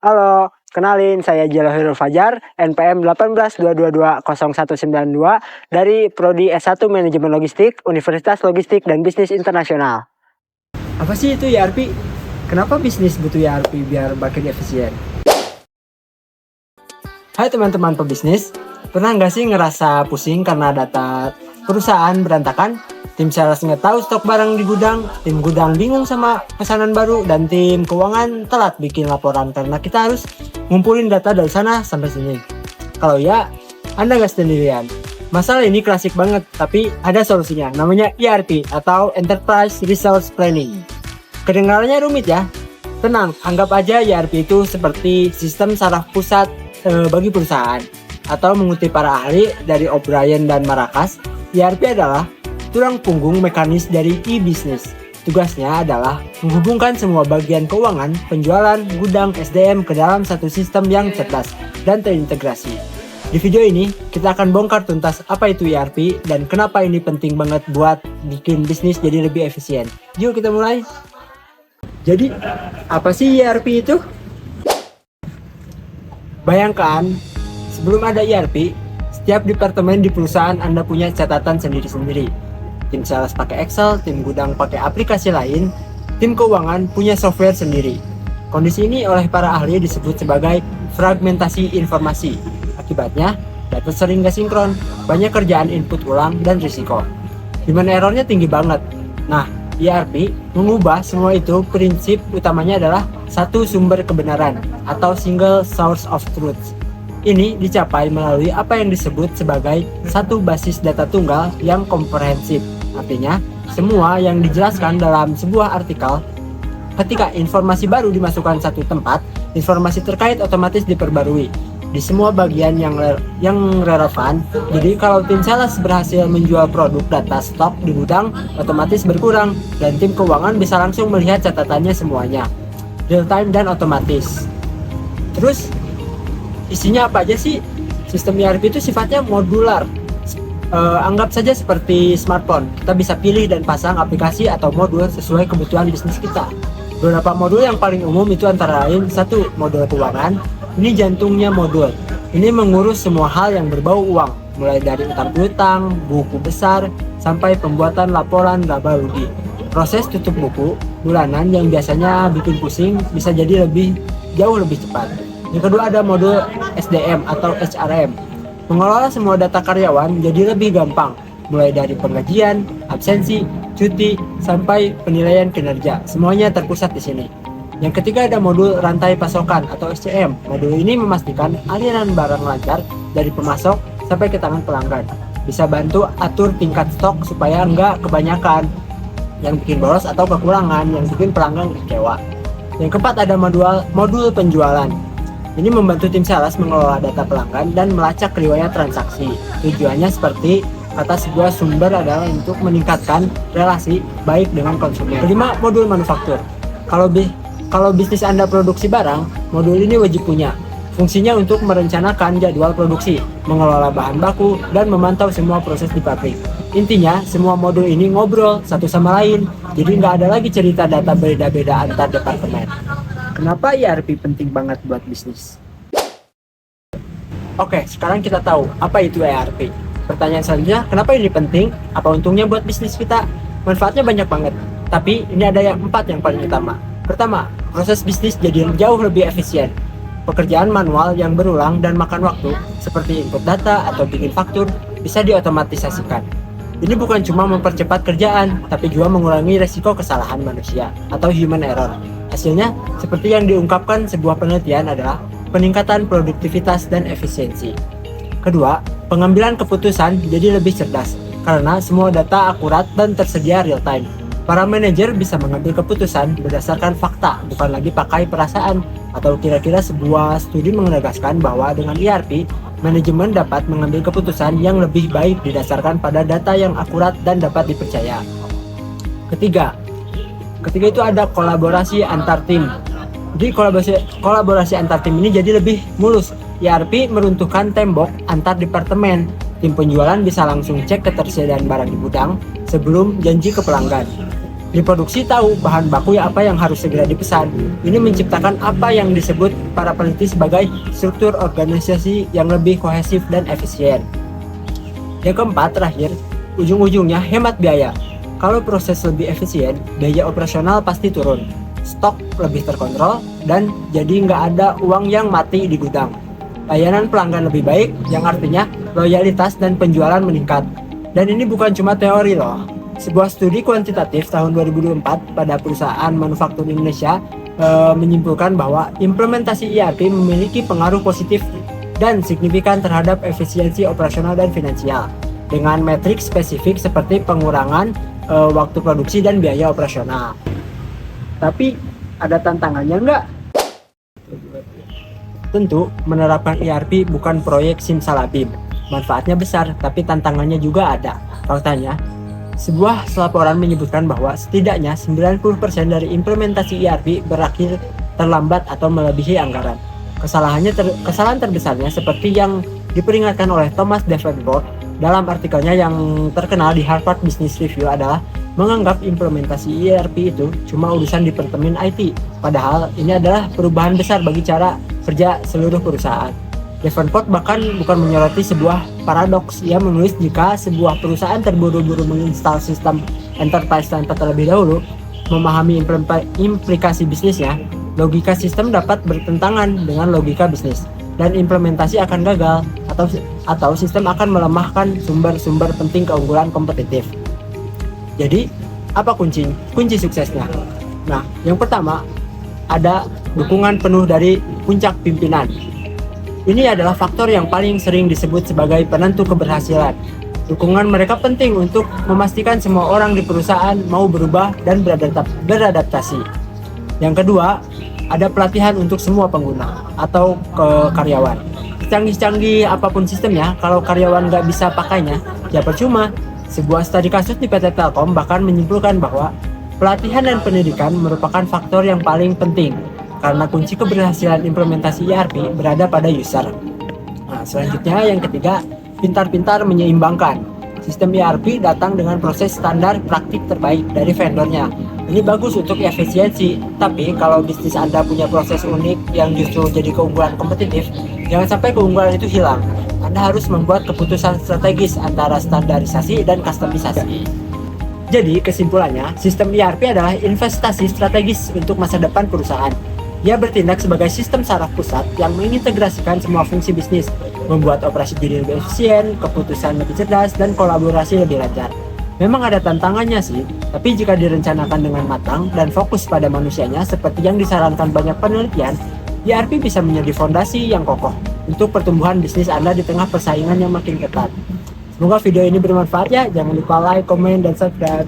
Halo, kenalin saya Jalahirul Fajar, NPM 1822209192 dari Prodi S1 Manajemen Logistik, Universitas Logistik dan Bisnis Internasional. Apa sih itu ERP? Kenapa bisnis butuh ERP biar makin efisien? Hai teman-teman pebisnis, pernah nggak sih ngerasa pusing karena data perusahaan berantakan? Tim sales nggak tahu stok barang di gudang, tim gudang bingung sama pesanan baru, dan tim keuangan telat bikin laporan karena kita harus ngumpulin data dari sana sampai sini. Kalau ya, Anda nggak sendirian. Masalah ini klasik banget, tapi ada solusinya, namanya ERP atau Enterprise Resource Planning. Kedengarannya rumit ya? Tenang, anggap aja ERP itu seperti sistem saraf pusat bagi perusahaan. Atau mengutip para ahli dari O'Brien dan Maracas, ERP adalah tulang punggung mekanis dari e-business. Tugasnya adalah menghubungkan semua bagian keuangan, penjualan, gudang, SDM ke dalam satu sistem yang cerdas dan terintegrasi. Di video ini, kita akan bongkar tuntas apa itu ERP dan kenapa ini penting banget buat bikin bisnis jadi lebih efisien. Yuk kita mulai. Jadi, apa sih ERP itu? Bayangkan, sebelum ada ERP, setiap departemen di perusahaan Anda punya catatan sendiri-sendiri. Tim sales pakai Excel, tim gudang pakai aplikasi lain, tim keuangan punya software sendiri. Kondisi ini oleh para ahli disebut sebagai fragmentasi informasi. Akibatnya, data sering gak sinkron, banyak kerjaan input ulang, dan risiko. Human errornya tinggi banget. Nah, ERP mengubah semua itu. Prinsip utamanya adalah satu sumber kebenaran atau single source of truth. Ini dicapai melalui apa yang disebut sebagai satu basis data tunggal yang komprehensif. Artinya, semua yang dijelaskan dalam sebuah artikel, ketika informasi baru dimasukkan satu tempat, informasi terkait otomatis diperbarui di semua bagian yang relevan. Jadi kalau tim sales berhasil menjual produk, data stok di gudang otomatis berkurang dan tim keuangan bisa langsung melihat catatannya semuanya, real time dan otomatis. Terus isinya apa aja sih? Sistem ERP itu sifatnya modular. Anggap saja seperti smartphone. Kita bisa pilih dan pasang aplikasi atau modul sesuai kebutuhan bisnis kita. Beberapa modul yang paling umum itu antara lain: satu, modul keuangan. Ini jantungnya modul. Ini mengurus semua hal yang berbau uang, mulai dari utang piutang, buku besar, sampai pembuatan laporan laba rugi. Proses tutup buku bulanan yang biasanya bikin pusing bisa jadi jauh lebih cepat. Yang kedua ada modul SDM atau HRM. Mengelola semua data karyawan jadi lebih gampang, mulai dari penggajian, absensi, cuti, sampai penilaian kinerja. Semuanya terpusat di sini. Yang ketiga ada modul rantai pasokan atau SCM. Modul ini memastikan aliran barang lancar dari pemasok sampai ke tangan pelanggan. Bisa bantu atur tingkat stok supaya enggak kebanyakan yang bikin boros atau kekurangan yang bikin pelanggan kecewa. Yang keempat ada modul penjualan. Ini membantu tim sales mengelola data pelanggan dan melacak riwayat transaksi. Tujuannya seperti kata sebuah sumber adalah untuk meningkatkan relasi baik dengan konsumen. Kelima, modul manufaktur. Kalau bisnis Anda produksi barang, modul ini wajib punya. Fungsinya untuk merencanakan jadwal produksi, mengelola bahan baku, dan memantau semua proses di pabrik. Intinya, semua modul ini ngobrol satu sama lain, jadi nggak ada lagi cerita data beda-beda antar departemen. Kenapa ERP penting banget buat bisnis? Oke, sekarang kita tahu apa itu ERP. Pertanyaan selanjutnya, kenapa ini penting? Apa untungnya buat bisnis kita? Manfaatnya banyak banget, tapi ini ada 4 yang paling utama. Pertama, proses bisnis jadi jauh lebih efisien. Pekerjaan manual yang berulang dan makan waktu, seperti input data atau bikin faktur, bisa diotomatisasikan. Ini bukan cuma mempercepat kerjaan, tapi juga mengurangi resiko kesalahan manusia atau human error. Hasilnya, seperti yang diungkapkan sebuah penelitian adalah peningkatan produktivitas dan efisiensi. Kedua, pengambilan keputusan jadi lebih cerdas, karena semua data akurat dan tersedia real time. Para manajer bisa mengambil keputusan berdasarkan fakta, bukan lagi pakai perasaan. Atau kira-kira sebuah studi menegaskan bahwa dengan ERP, manajemen dapat mengambil keputusan yang lebih baik didasarkan pada data yang akurat dan dapat dipercaya. Ketiga itu ada kolaborasi antar tim. Jadi kolaborasi antar tim ini jadi lebih mulus. ERP meruntuhkan tembok antar departemen. Tim penjualan bisa langsung cek ketersediaan barang di gudang sebelum janji ke pelanggan. Diproduksi tahu bahan baku apa yang harus segera dipesan. Ini menciptakan apa yang disebut para peneliti sebagai struktur organisasi yang lebih kohesif dan efisien. Yang keempat, terakhir, ujung-ujungnya hemat biaya. Kalau proses lebih efisien, biaya operasional pasti turun, stok lebih terkontrol, dan jadi nggak ada uang yang mati di gudang. Layanan pelanggan lebih baik, yang artinya loyalitas dan penjualan meningkat. Dan ini bukan cuma teori loh. Sebuah studi kuantitatif tahun 2024 pada perusahaan manufaktur Indonesia menyimpulkan bahwa implementasi ERP memiliki pengaruh positif dan signifikan terhadap efisiensi operasional dan finansial dengan metrik spesifik seperti pengurangan waktu produksi dan biaya operasional. Tapi ada tantangannya nggak? Tentu, menerapkan ERP bukan proyek simsalabim. Manfaatnya besar, tapi tantangannya juga ada. Faktanya, sebuah laporan menyebutkan bahwa setidaknya 90% dari implementasi ERP berakhir terlambat atau melebihi anggaran. Kesalahan terbesarnya seperti yang diperingatkan oleh Thomas Davenport dalam artikelnya yang terkenal di Harvard Business Review adalah menganggap implementasi ERP itu cuma urusan departemen IT, padahal ini adalah perubahan besar bagi cara kerja seluruh perusahaan. Davenport bahkan bukan menyoroti sebuah paradoks. Ia menulis jika sebuah perusahaan terburu-buru menginstal sistem enterprise tanpa terlebih dahulu memahami implikasi bisnisnya, logika sistem dapat bertentangan dengan logika bisnis dan implementasi akan gagal atau sistem akan melemahkan sumber-sumber penting keunggulan kompetitif. Jadi, apa kunci suksesnya? Nah, yang pertama ada dukungan penuh dari puncak pimpinan. Ini adalah faktor yang paling sering disebut sebagai penentu keberhasilan. Dukungan mereka penting untuk memastikan semua orang di perusahaan mau berubah dan beradaptasi. Yang kedua, ada pelatihan untuk semua pengguna atau karyawan. Canggih-canggih apapun sistemnya, kalau karyawan nggak bisa pakainya, ya percuma. Sebuah studi kasus di PT Telkom bahkan menyimpulkan bahwa pelatihan dan pendidikan merupakan faktor yang paling penting karena kunci keberhasilan implementasi ERP berada pada user. Nah, selanjutnya yang ketiga, pintar-pintar menyeimbangkan. Sistem ERP datang dengan proses standar praktik terbaik dari vendornya. Ini bagus untuk efisiensi, tapi kalau bisnis Anda punya proses unik yang justru jadi keunggulan kompetitif, jangan sampai keunggulan itu hilang. Anda harus membuat keputusan strategis antara standarisasi dan kustomisasi. Jadi kesimpulannya, sistem ERP adalah investasi strategis untuk masa depan perusahaan. Ia bertindak sebagai sistem saraf pusat yang mengintegrasikan semua fungsi bisnis, membuat operasi jadi lebih efisien, keputusan lebih cerdas, dan kolaborasi lebih lancar. Memang ada tantangannya sih, tapi jika direncanakan dengan matang dan fokus pada manusianya seperti yang disarankan banyak penelitian, ERP bisa menjadi fondasi yang kokoh untuk pertumbuhan bisnis Anda di tengah persaingan yang makin ketat. Semoga video ini bermanfaat ya, jangan lupa like, komen, dan subscribe.